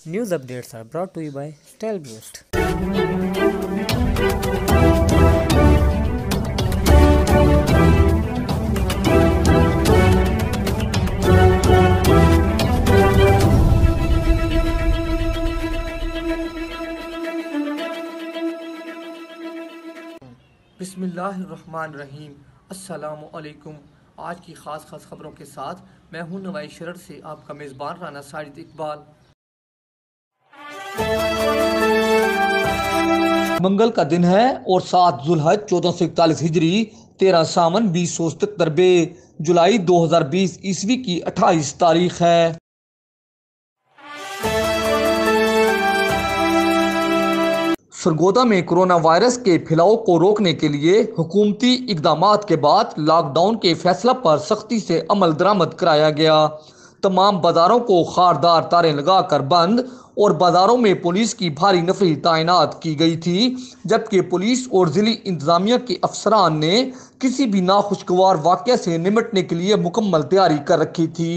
News updates are brought to you by StyleBoost. بسم اللہ الرحمن الرحیم۔ السلام علیکم۔ آج کی خاص خبروں کے ساتھ میں ہوں نوائی شرر سے آپ کا میزبان رانا ساجد اقبال۔ منگل کا دن ہے اور 7 ذوالحج 1441 ہجری 13 سامن 2077 جولائی 2020 عیسوی کی 28 تاریخ ہے۔ سرگودا میں کرونا وائرس کے پھیلاؤ کو روکنے کے لیے حکومتی اقدامات کے بعد لاک ڈاؤن کے فیصلہ پر سختی سے عمل درآمد کرایا گیا۔ تمام بازاروں کو خاردار تاریں لگا کر بند اور بازاروں میں پولیس کی بھاری نفری تعینات کی گئی تھی، جبکہ پولیس اور ضلعی انتظامیہ کے افسران نے کسی بھی ناخوشگوار واقعے سے نمٹنے کے لیے مکمل تیاری کر رکھی تھی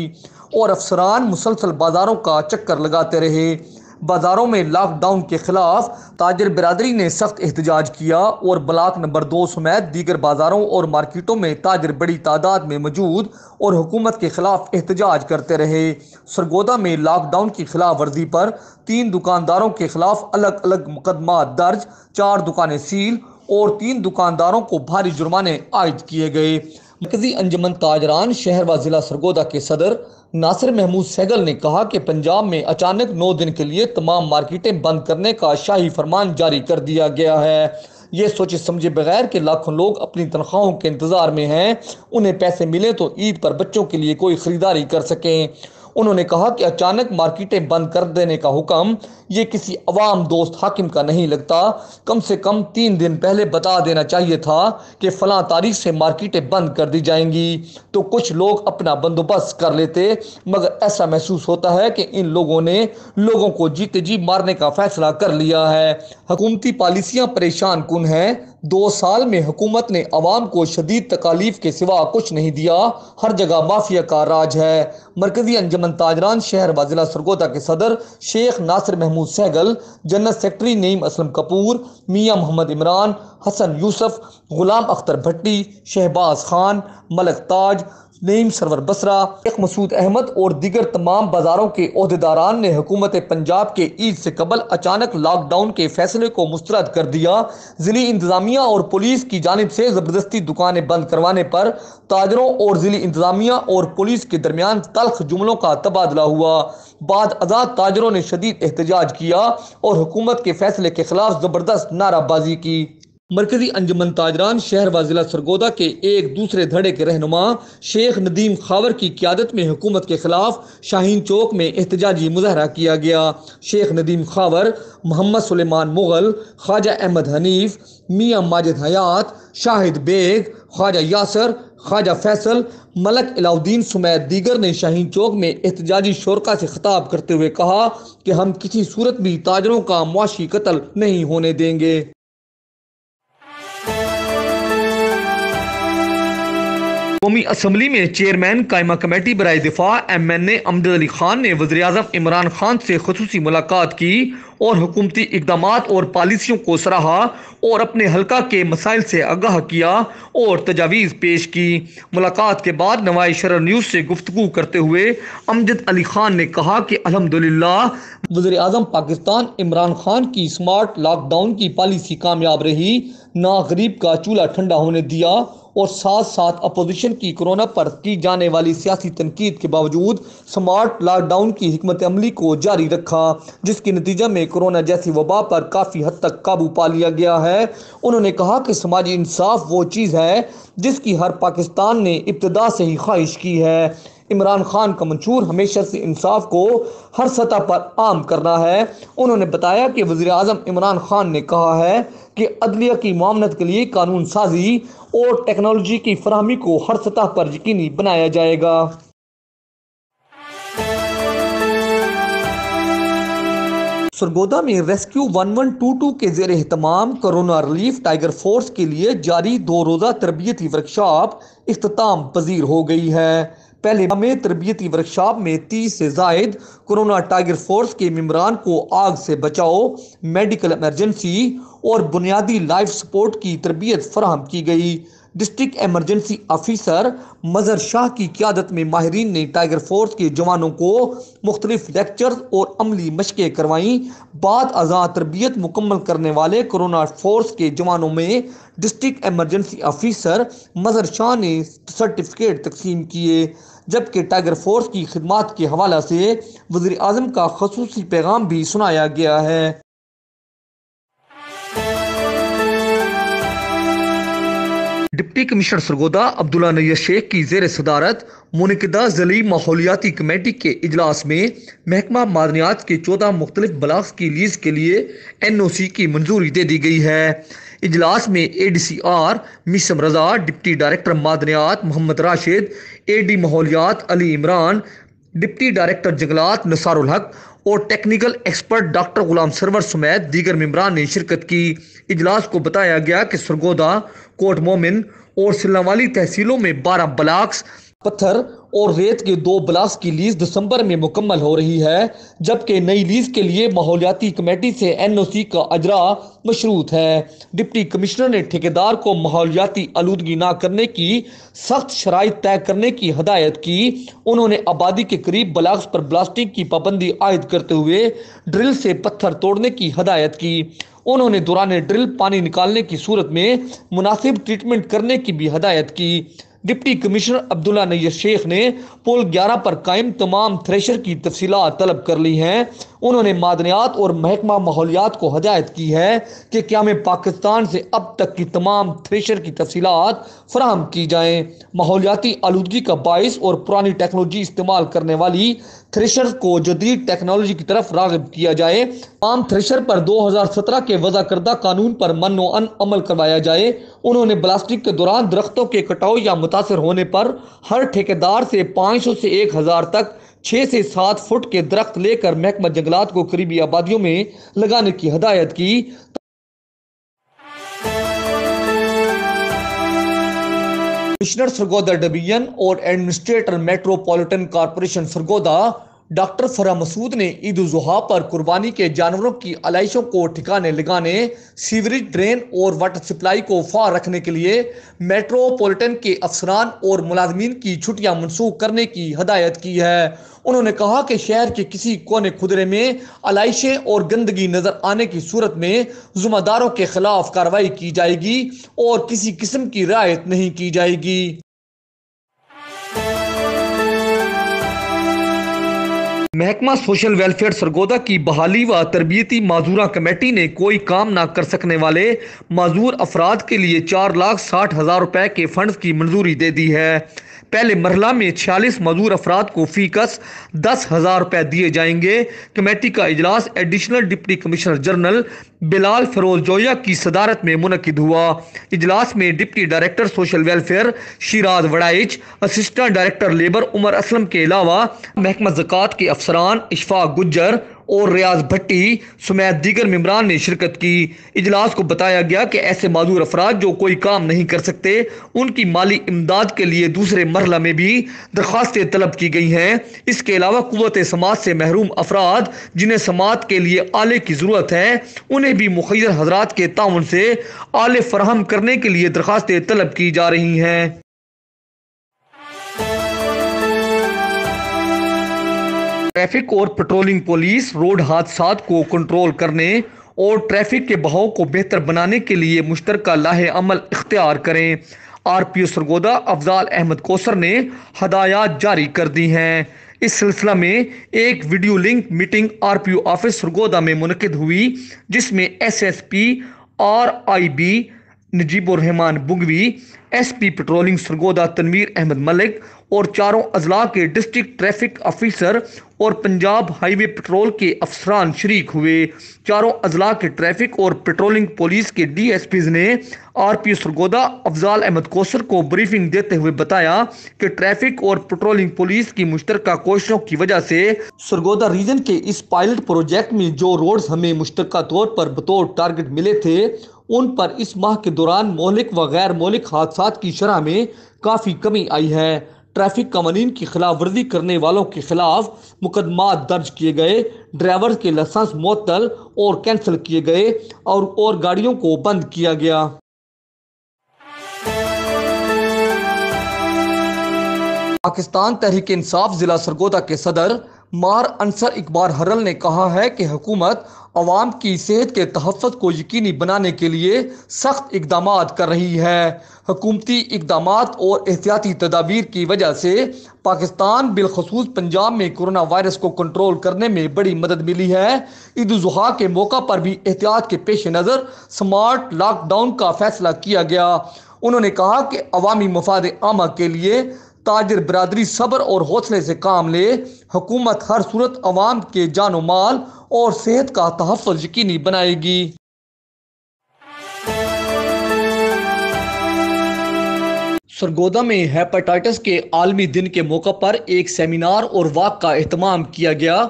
اور افسران مسلسل بازاروں کا چکر لگاتے رہے۔ بازاروں میں لاک ڈاؤن کے خلاف تاجر برادری نے سخت احتجاج کیا اور بلاک نمبر 2 سمیت دیگر بازاروں اور مارکیٹوں میں تاجر بڑی تعداد میں موجود اور حکومت کے خلاف احتجاج کرتے رہے۔ سرگودا میں لاک ڈاؤن کی خلاف ورزی پر 3 دکانداروں کے خلاف الگ الگ مقدمات درج، 4 دکانیں سیل اور 3 دکانداروں کو بھاری جرمانے عائد کیے گئے۔ مرکزی انجمن تاجران شہر و ضلع سرگودا کے صدر ناصر محمود سہگل نے کہا کہ پنجاب میں اچانک 9 دن کے لیے تمام مارکیٹیں بند کرنے کا شاہی فرمان جاری کر دیا گیا ہے۔ یہ سوچے سمجھے بغیر کہ لاکھوں لوگ اپنی تنخواہوں کے انتظار میں ہیں، انہیں پیسے ملے تو عید پر بچوں کے لیے کوئی خریداری کر سکیں۔ انہوں نے کہا کہ اچانک مارکیٹیں بند کر دینے کا حکم یہ کسی عوام دوست حاکم کا نہیں لگتا۔ کم سے کم 3 دن پہلے بتا دینا چاہیے تھا کہ فلاں تاریخ سے مارکیٹیں بند کر دی جائیں گی تو کچھ لوگ اپنا بندوبست کر لیتے، مگر ایسا محسوس ہوتا ہے کہ ان لوگوں نے لوگوں کو جیتے جی مارنے کا فیصلہ کر لیا ہے۔ حکومتی پالیسیاں پریشان کن ہیں۔ 2 سال میں حکومت نے عوام کو شدید تکالیف کے سوا کچھ نہیں دیا، ہر جگہ مافیا کا راج ہے۔ مرکزی انجمن تاجران شہر و ضلع سرگودا کے صدر شیخ ناصر محمود سہگل، جنرل سیکرٹری نعیم اسلم کپور، میاں محمد عمران، حسن یوسف، غلام اختر بھٹی، شہباز خان، ملک تاج، نعیم سرور بسرا، شیخ مسعود احمد اور دیگر تمام بازاروں کے عہدیداران نے حکومت پنجاب کے عید سے قبل اچانک لاک ڈاؤن کے فیصلے کو مسترد کر دیا۔ ضلعی انتظامیہ اور پولیس کی جانب سے زبردستی دکانیں بند کروانے پر تاجروں اور ضلعی انتظامیہ اور پولیس کے درمیان تلخ جملوں کا تبادلہ ہوا۔ بعد ازاں تاجروں نے شدید احتجاج کیا اور حکومت کے فیصلے کے خلاف زبردست نعرہ بازی کی۔ مرکزی انجمن تاجران شہر و ضلع سرگودا کے ایک دوسرے دھڑے کے رہنما شیخ ندیم خاور کی قیادت میں حکومت کے خلاف شاہین چوک میں احتجاجی مظاہرہ کیا گیا۔ شیخ ندیم خاور، محمد سلیمان مغل، خواجہ احمد حنیف، میاں ماجد حیات، شاہد بیگ، خواجہ یاسر، خواجہ فیصل، ملک علاء الدین سمیت دیگر نے شاہین چوک میں احتجاجی شرکاء سے خطاب کرتے ہوئے کہا کہ ہم کسی صورت بھی تاجروں کا معاشی قتل نہیں ہونے دیں گے۔ قومی اسمبلی میں چیئرمین قائمہ کمیٹی برائے دفاع MN امجد علی خان نے وزیر اعظم عمران خان سے خصوصی ملاقات کی اور حکومتی اقدامات اور پالیسیوں کو سراہا اور اپنے حلقہ کے مسائل سے آگاہ کیا اور تجاویز پیش کی۔ ملاقات کے بعد نوائی شرر نیوز سے گفتگو کرتے ہوئے امجد علی خان نے کہا کہ الحمدللہ وزیر اعظم پاکستان عمران خان کی سمارٹ لاک ڈاؤن کی پالیسی کامیاب رہی، نہ غریب کا چولہا ٹھنڈا ہونے دیا اور ساتھ ساتھ اپوزیشن کی کورونا پر کی جانے والی سیاسی تنقید کے باوجود سمارٹ لاک ڈاؤن کی حکمت عملی کو جاری رکھا، جس کے نتیجہ میں کورونا جیسی وبا پر کافی حد تک قابو پا لیا گیا ہے۔ انہوں نے کہا کہ سماجی انصاف وہ چیز ہے جس کی ہر پاکستان نے ابتدا سے ہی خواہش کی ہے۔ عمران خان کا منشور ہمیشہ سے انصاف کو ہر سطح پر عام کرنا ہے۔ انہوں نے بتایا کہ وزیر اعظم عمران خان نے کہا ہے کہ عدلیہ کی معاونت کے لیے قانون سازی اور ٹیکنالوجی کی فراہمی کو ہر سطح پر یقینی بنایا جائے گا۔ سرگودا میں ریسکیو 1122 کے زیر اہتمام کرونا ریلیف ٹائیگر فورس کے لیے جاری 2 روزہ تربیتی ورکشاپ اختتام پذیر ہو گئی ہے۔ پہلے میں تربیتی ورکشاپ میں 30 سے زائد کورونا ٹائیگر فورس کے ممبران کو آگ سے بچاؤ، میڈیکل ایمرجنسی اور بنیادی لائف سپورٹ کی تربیت فراہم کی گئی۔ ڈسٹرکٹ ایمرجنسی آفیسر مظہر شاہ کی قیادت میں ماہرین نے ٹائیگر فورس کے جوانوں کو مختلف لیکچرز اور عملی مشقیں کروائیں۔ بعد ازاں تربیت مکمل کرنے والے کورونا فورس کے جوانوں میں ڈسٹرکٹ ایمرجنسی آفیسر مظہر شاہ نے سرٹیفکیٹ تقسیم کیے، جبکہ ٹائیگر فورس کی خدمات کے حوالے سے وزیر اعظم کا خصوصی پیغام بھی سنایا گیا ہے۔ ڈپٹی کمشنر سرگودا عبداللہ نیر شیخ کی زیر صدارت منعقدہ ضلعی ماحولیاتی کمیٹی کے اجلاس میں محکمہ معدنیات کے 14 مختلف بلاکس کی لیز کے لیے NOC کی منظوری دے دی گئی ہے۔ اجلاس میں ADCR میثم رضا، ڈپٹی ڈائریکٹر معدنیات محمد راشد، AD ماحولیات علی عمران، ڈپٹی ڈائریکٹر جنگلات نثار الحق اور technical expert doctor Ghulam Sarwar سمیت دیگر ممبران نے شرکت کی۔ اجلاس کو بتایا گیا کہ سرگودا، کوٹ مومن اور سلنوالی تحصیلوں میں 12 بلاکس، پتھر اور ریت کے 2 بلاکس کی لیز دسمبر میں مکمل ہو رہی ہے، جبکہ نئی لیز کے لیے ماحولیاتی کمیٹی سے NOC کا اجراء مشروط ہے۔ ڈپٹی کمشنر نے ٹھیکیدار کو ماحولیاتی آلودگی نہ کرنے کی سخت شرائط طے کرنے کی ہدایت کی۔ انہوں نے آبادی کے قریب بلاکس پر بلاسٹنگ کی پابندی عائد کرتے ہوئے ڈرل سے پتھر توڑنے کی ہدایت کی۔ انہوں نے دوران ڈرل پانی نکالنے کی صورت میں مناسب ٹریٹمنٹ کرنے کی بھی ہدایت کی۔ ڈپٹی کمشنر عبداللہ نیر شیخ نے پول 11 پر قائم تمام تھریشر کی تفصیلات طلب کر لی ہیں۔ انہوں نے معدنیات اور محکمہ ماحولیات کو ہدایت کی ہے کہ قیام پاکستان سے اب تک کی تمام تھریشر کی تفصیلات فراہم کی جائیں۔ ماحولیاتی آلودگی کا باعث اور پرانی ٹیکنالوجی استعمال کرنے والی تھریشر کو جدید ٹیکنالوجی کی طرف راغب کیا جائے۔ تمام تھریشر پر 2017 کے وضع کردہ قانون پر من و عمل کروایا جائے۔ انہوں نے بلاسٹنگ کے دوران درختوں کے کٹاؤ یا متاثر ہونے پر ہر ٹھیکیدار سے 500 سے 1000 تک 6 سے 7 فٹ کے درخت لے کر محکمہ جنگلات کو قریبی آبادیوں میں لگانے کی ہدایت کی۔ کمشنر سرگودا ڈویژن اور administrator metropolitan corporation Sargodha doctor Farah Masood نے عید الاضحیٰ پر قربانی کے جانوروں کی علائشوں کو ٹھکانے لگانے، سیوریج ڈرین اور واٹر سپلائی کو فعال رکھنے کے لیے میٹروپولیٹن کے افسران اور ملازمین کی چھٹیاں منسوخ کرنے کی ہدایت کی ہے۔ انہوں نے کہا کہ شہر کے کسی کونے خدرے میں علائشیں اور گندگی نظر آنے کی صورت میں ذمہ داروں کے خلاف کارروائی کی جائے گی اور کسی قسم کی رعایت نہیں کی جائے گی۔ محکمہ سوشل ویلفیئر سرگودا کی بحالی و تربیتی معذورہ کمیٹی نے کوئی کام نہ کر سکنے والے معذور افراد کے لیے 4,60,000 روپے کے فنڈز کی منظوری دے دی ہے۔ پہلے مرحلہ میں 46 معذور افراد کو فی کس 10,000 روپے دیے جائیں گے۔ کمیٹی کا اجلاس additional deputy commissioner general Bilal Feroz Joya کی صدارت میں منعقد ہوا۔ اجلاس میں deputy director social welfare Shiraz Warraich, assistant director labour Umar Aslam کے علاوہ محکمہ زکوٰۃ کے افسران اشفاق گجر اور ریاض بھٹی سمیت دیگر ممبران نے شرکت کی۔ اجلاس کو بتایا گیا کہ ایسے معذور افراد جو کوئی کام نہیں کر سکتے، ان کی مالی امداد کے لیے دوسرے مرحلہ میں بھی درخواستیں طلب کی گئی ہیں۔ اس کے علاوہ قوت سماعت سے محروم افراد جنہیں سماعت کے لیے آلے کی ضرورت ہے، انہیں بھی مخیر حضرات کے تعاون سے آلے فراہم کرنے کے لیے درخواستیں طلب کی جا رہی ہیں۔ ٹریفک اور پیٹرولنگ پولیس روڈ حادثات کو کنٹرول کرنے اور ٹریفک کے بہاؤ کو بہتر بنانے کے لیے مشترکہ لاہ عمل اختیار کریں۔ RPO سرگودا افضال احمد کوثر نے ہدایات جاری کر دی ہیں۔ اس سلسلہ میں ایک video link meeting RPO office Sargodha میں منعقد ہوئی، جس میں SSP RIB نجیب الرحمان بنگوی، SP پیٹرولنگ سرگودا تنویر احمد ملک اور چاروں اضلاع کے ڈسٹرکٹ ٹریفک آفیسر اور پنجاب ہائی وے پیٹرول کے افسران شریک ہوئے۔ چاروں اضلاع کے ٹریفک اور پیٹرولنگ پولیس کے DSPs نے RPO سرگودا افضال احمد کوثر کو بریفنگ دیتے ہوئے بتایا کہ ٹریفک اور پیٹرولنگ پولیس کی مشترکہ کوششوں کی وجہ سے سرگودا ریجن کے اس پائلٹ پروجیکٹ میں جو روڈز ہمیں مشترکہ طور پر بطور ٹارگٹ ملے تھے، ان پر اس ماہ کے دوران مہلک و غیر مہلک حادثات کی شرح میں کافی کمی آئی ہے۔ ٹریفک قوانین کی خلاف ورزی کرنے والوں کے خلاف مقدمات درج کیے گئے، ڈرائیور کے لائسنس معطل اور کینسل کیے گئے اور گاڑیوں کو بند کیا گیا۔ پاکستان تحریک انصاف ضلع سرگودا کے صدر مار انصر اقبال حرل نے کہا ہے کہ حکومت عوام کی صحت کے تحفظ کو یقینی بنانے کے لیے سخت اقدامات کر رہی ہے۔ حکومتی اقدامات اور احتیاطی تدابیر کی وجہ سے پاکستان بالخصوص پنجاب میں کورونا وائرس کو کنٹرول کرنے میں بڑی مدد ملی ہے۔ عید الاضحیٰ کے موقع پر بھی احتیاط کے پیش نظر سمارٹ لاک ڈاؤن کا فیصلہ کیا گیا۔ انہوں نے کہا کہ عوامی مفاد عامہ کے لیے تاجر برادری صبر اور حوصلے سے کام لے۔ حکومت ہر صورت عوام کے جان و مال اور صحت کا تحفظ یقینی بنائے گی۔ سرگودا میں ہیپاٹائٹس کے عالمی دن کے موقع پر ایک سیمینار اور واک کا اہتمام کیا گیا۔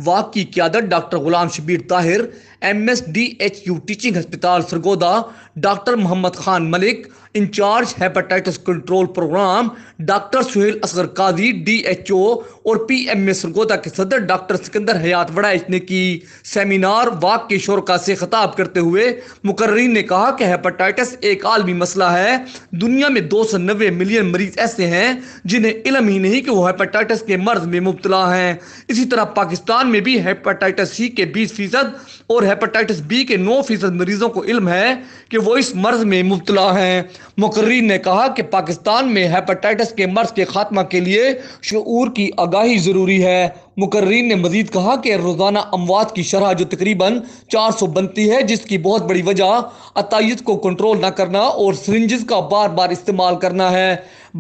واک کی قیادت doctor Ghulam Shabbir Tahir, MSDHU teaching ہسپتال Sargodha, doctor Muhammad Khan Malik, incharge hepatitis control programme, doctor Sohail Asghar Qazi DHO اور PMA سرگودا کے صدر ڈاکٹر سکندر حیات وڑائچ نے کی۔ سیمینار واک کے شرکاء سے خطاب کرتے ہوئے مقررین نے کہا کہ ہیپاٹائٹس ایک عالمی مسئلہ ہے۔ دنیا میں 290 ملین مریض ایسے ہیں جنہیں علم ہی نہیں کہ وہ ہیپاٹائٹس کے مرض میں مبتلا ہیں۔ اسی طرح پاکستان میں بھی ہیپاٹائٹس C کے 20% اور ہیپاٹائٹس B کے 9% مریضوں کو علم ہے کہ وہ اس مرض میں مبتلا ہیں۔ مقررین نے کہا کہ پاکستان میں ہیپاٹائٹس کے مرض کے خاتمہ کے لیے شعور کی آگاہی ضروری ہے۔ مقررین نے مزید کہا کہ روزانہ اموات کی شرح جو تقریباً 400 بنتی ہے، جس کی بہت بڑی وجہ عطیات کو کنٹرول نہ کرنا اور سرنجز کا بار بار استعمال کرنا ہے۔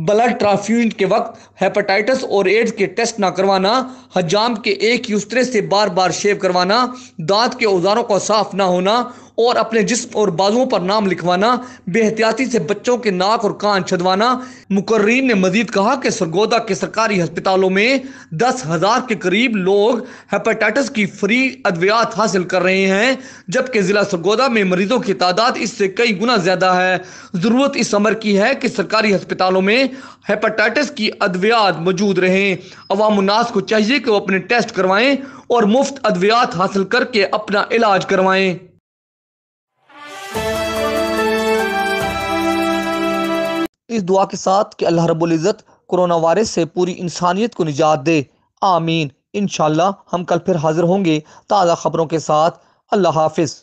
بلڈ ٹرانسفیوژن کے وقت ہیپاٹائٹس اور ایڈز کے ٹیسٹ نہ کروانا، حجام کے ایک ہی استرے سے بار بار شیو کروانا، دانت کے اوزاروں کا صاف نہ ہونا اور اپنے جسم اور بازوؤں پر نام لکھوانا، بے احتیاطی سے بچوں کے ناک اور کان چھدوانا۔ مقررین نے مزید کہا کہ سرگودا کے سرکاری ہسپتالوں میں 10,000 کے قریب لوگ ہیپاٹائٹس کی فری ادویات حاصل کر رہے ہیں، جبکہ ضلع سرگودا میں مریضوں کی تعداد اس سے کئی گنا زیادہ ہے۔ ضرورت اس امر کی ہے کہ سرکاری ہسپتالوں میں ہیپاٹائٹس کی ادویات موجود رہیں۔ عوام الناس کو چاہیے کہ وہ اپنے ٹیسٹ کروائیں اور مفت ادویات حاصل کر کے اپنا علاج کروائیں۔ اس دعا کے ساتھ کہ اللہ رب العزت کورونا وائرس سے پوری انسانیت کو نجات دے، آمین۔ انشاءاللہ ہم کل پھر حاضر ہوں گے تازہ خبروں کے ساتھ۔ اللہ حافظ۔